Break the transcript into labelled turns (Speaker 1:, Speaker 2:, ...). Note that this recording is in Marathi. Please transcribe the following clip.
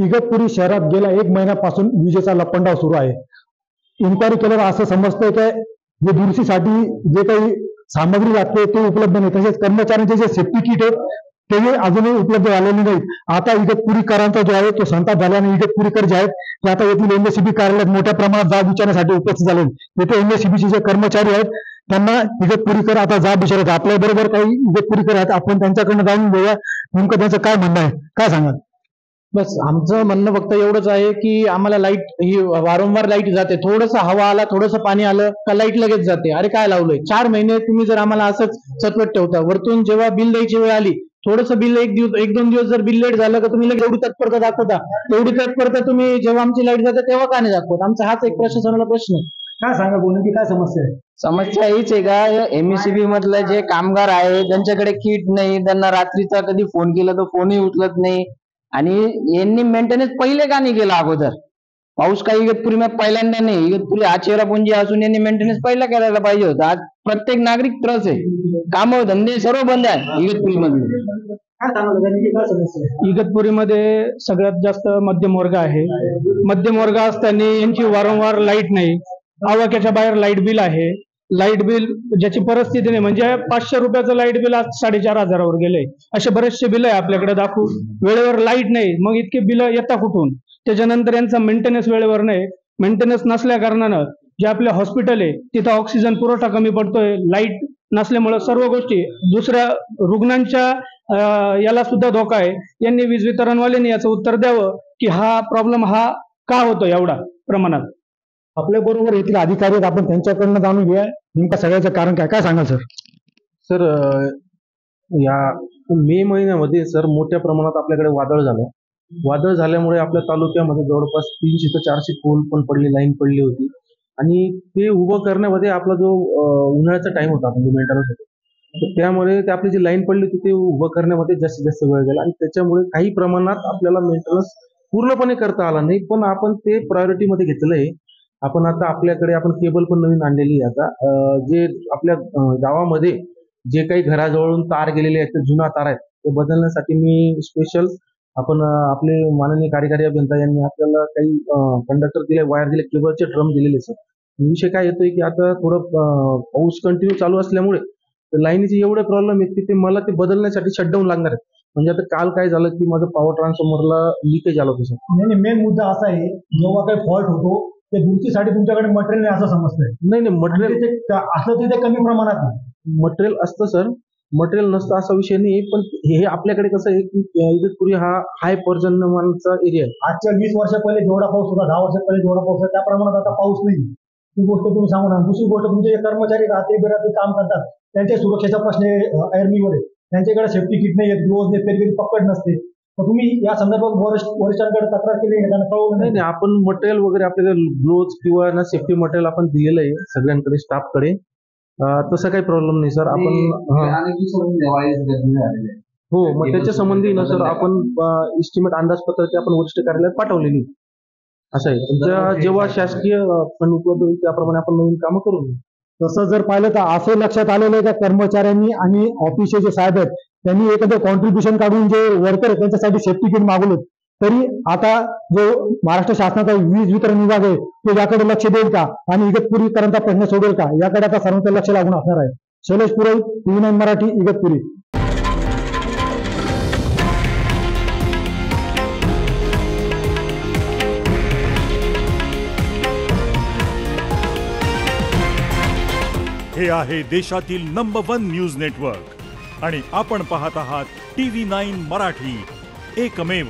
Speaker 1: इगतपुरी शहरात गेल्या 1 महिन्यापासून विजेचा लपंडाव सुरू आहे. इन्क्वायरी केल्यावर असं समजतंय की जे दुरुस्तीसाठी जे काही सामग्री लागते ते उपलब्ध नाही, तसेच कर्मचाऱ्यांचे जे सेफ्टी किट आहेत तेही अजूनही उपलब्ध झालेले नाहीत. आता इगतपुरीकरांचा जो आहे तो संताप झाल्याने इगतपुरीकर जे आहेत ते आता येथील एमएससीबी कार्यालयात मोठ्या प्रमाणात जाब विचारण्यासाठी उपस्थित झाले. येथे एमएससीबीचे जे कर्मचारी आहेत त्यांना इगतपुरीकर आता जाब विचारत. आपल्या बरोबर काही इगतपुरीकर आहेत, आपण त्यांच्याकडनं जाणून घेऊया नेमकं त्यांचं काय म्हणणं आहे. काय सांगाल?
Speaker 2: बस आमचं म्हणणं फक्त एवढंच आहे की आम्हाला लाईट ही वारंवार लाईट जाते, थोडंसं हवा आला थोडंसं पाणी आलं का लाईट लगेच जाते. अरे काय लावलंय 4 महिने तुम्ही जर आम्हाला असंच सतवट ठेवता, वरतून जेव्हा बिल द्यायची वेळ आली थोडंसं बिल 1-2 दिवस जर बिल लेट झालं का तुम्ही लगेच एवढी तत्परता दाखवता. एवढी तत्परता तुम्ही जेव्हा आमची लाईट जाते तेव्हा का नाही दाखवत? आमचा हाच एक प्रशासनाला प्रश्न आहे.
Speaker 1: काय सांगा बोलून काय समस्या आहे?
Speaker 3: समस्या हीच आहे का एमएससीबी मधले जे कामगार आहे ज्यांच्याकडे किट नाही, त्यांना रात्रीचा कधी फोन केला तर फोनही उचलत नाही. आणि यांनी मेंटेनन्स पहिले का नाही केला अगोदर? पाऊस काही इगतपुरी मध्ये पहिल्यांदा नाही, इगतपुरी हा चेहरापुंजी असून यांनी मेंटेनन्स पहिला करायला पाहिजे होता. आज प्रत्येक नागरिक त्रस आहे, काम धंदे सर्व बंद आहे इगतपुरी मध्ये.
Speaker 2: इगतपुरीमध्ये सगळ्यात जास्त मध्यम वर्ग आहे. मध्यम वर्ग असताना यांची वारंवार लाईट नाही, आवाक्याच्या बाहेर लाईट बिल आहे. लाईट बिल ज्याची परिस्थिती नाही, म्हणजे 500 रुपयाचं लाईट बिल आज 4,500वर गेले. असे बरेचसे बिल आहे आपल्याकडे दाखवू. वेळेवर लाईट नाही, मग इतके बिल येतात कुठून? त्याच्यानंतर यांचा मेंटेनन्स वेळेवर नाही. मेंटेनन्स नसल्या कारणानं जे आपले हॉस्पिटल आहे तिथं ऑक्सिजन पुरवठा कमी पडतोय. लाईट नसल्यामुळे सर्व गोष्टी दुसऱ्या रुग्णांच्या याला सुद्धा धोका आहे. यांनी वीज वितरणवाल्यांनी याचं उत्तर द्यावं की हा प्रॉब्लेम हा का होतो एवढा प्रमाणात.
Speaker 1: आपल्या बरोबर येथील अधिकारी आहेत, आपण त्यांच्याकडनं जाणून घेऊया नेमकं सगळ्याचं कारण काय. काय सांगाल सर?
Speaker 4: सर या मे महिन्यामध्ये सर मोठ्या प्रमाणात आपल्याकडे वादळ झालं. वादळ झाल्यामुळे आपल्या तालुक्यामध्ये जवळपास 300 ते 400 पोल पण पडली, लाईन पडली होती. आणि ते उभं करण्यामध्ये आपला जो उन्हाळ्याचा टाइम होता म्हणजे मेंटेनन्स होता, तर त्यामुळे ते आपली जी लाईन पडली होती ते उभं करण्यामध्ये जास्तीत जास्त वेळ गेला. आणि त्याच्यामुळे काही प्रमाणात आपल्याला मेंटेनन्स पूर्णपणे करता आला नाही, पण आपण ते प्रायोरिटीमध्ये घेतलं आहे. आपण आता आपल्याकडे आपण केबल पण नवीन आणलेली आहे. आता जे आपल्या गावामध्ये जे काही घराजवळून तार गेलेले आहेत ते जुना तार आहेत ते बदलण्यासाठी मी स्पेशल आपण आपले माननीय कार्यकारी अभियंता यांनी आपल्याला काही कंडक्टर दिले, वायर दिले, केबलचे ड्रम दिलेले सर. विषय काय येतोय की आता थोडं पाऊस कंटिन्यू चालू असल्यामुळे लाईनीचे एवढे प्रॉब्लेम आहेत की ते मला ते बदलण्यासाठी शटडाऊन लागणार आहेत. म्हणजे आता काल काय झालं की माझं पॉवर ट्रान्सफॉर्मरला लिकेज आलं होतं सर.
Speaker 1: नाही, मेन मुद्दा असा आहे जेव्हा काही फॉल्ट होतो ते दुरुस्तीसाठी तुमच्याकडे मटेरियल नाही असं समजतंय.
Speaker 4: नाही मटेरियल
Speaker 1: असं तिथे कमी प्रमाणात
Speaker 4: मटेरियल असतं सर, मटेरियल नसतं असा विषय नाही. पण हे आपल्याकडे कसं आहे की इगतपुरी हा हाय पर्जन्यमानचा एरिया आहे.
Speaker 1: आजच्या 20 वर्षा पहिले जेवढा पाऊस होता, 10 वर्षा पहिले जेवढा पाऊस होता त्या प्रमाणात आता पाऊस नाही. ही गोष्ट तुम्ही सांगू ना. दुसरी गोष्ट तुमचे कर्मचारी रात्री बेरात्री काम करतात, त्यांच्या सुरक्षेचा प्रश्न एअरमीवर आहे. त्यांच्याकडे सेफ्टी किट नाही, ग्लोव्ह नाही, कधी पकड नसते. तुम्ही या संदर्भात वरिष्ठांकडे तक्रार केली त्यांना कळवलं
Speaker 4: नाही? आपण मटेरियल वगैरे आपल्याला ग्लोव्ह किंवा ना सेफ्टी मटेरियल आपण दिलेलं आहे सगळ्यांकडे, स्टाफकडे. तसं काही प्रॉब्लेम नाही सर. आपण हो, मग त्याच्या संबंधी ना सर आपण इस्टिमेट अंदाजपत्रक आपण वरिष्ठ कार्यालयात पाठवलेली असं आहे. जेव्हा शासकीय फंड उपलब्ध होईल त्याप्रमाणे आपण नवीन कामं करू.
Speaker 1: तसं जर पाहिलं तर असं लक्षात आलेलं आहे का कर्मचाऱ्यांनी आणि ऑफिसचे जे साहेब आहेत त्यांनी एखादं कॉन्ट्रीब्युशन काढून जे वर्कर आहेत त्यांच्यासाठी सेफ्टी किट मागवले, तरी आता जो महाराष्ट्र शासनाचा वीज वितरण विभाग आहे तो याकडे लक्ष देईल का आणि इगतपुरीकरांचा प्रश्न सोडेल का, याकडे आता सर्वांचं लक्ष लागून असणार आहे. शैलेश पुरोहित, TV9 मराठी, इगतपुरी.
Speaker 5: हे आहे देशातील नंबर 1 न्यूज नेटवर्क आणि आपण पाहत आहात TV9 मराठी, एकमेव.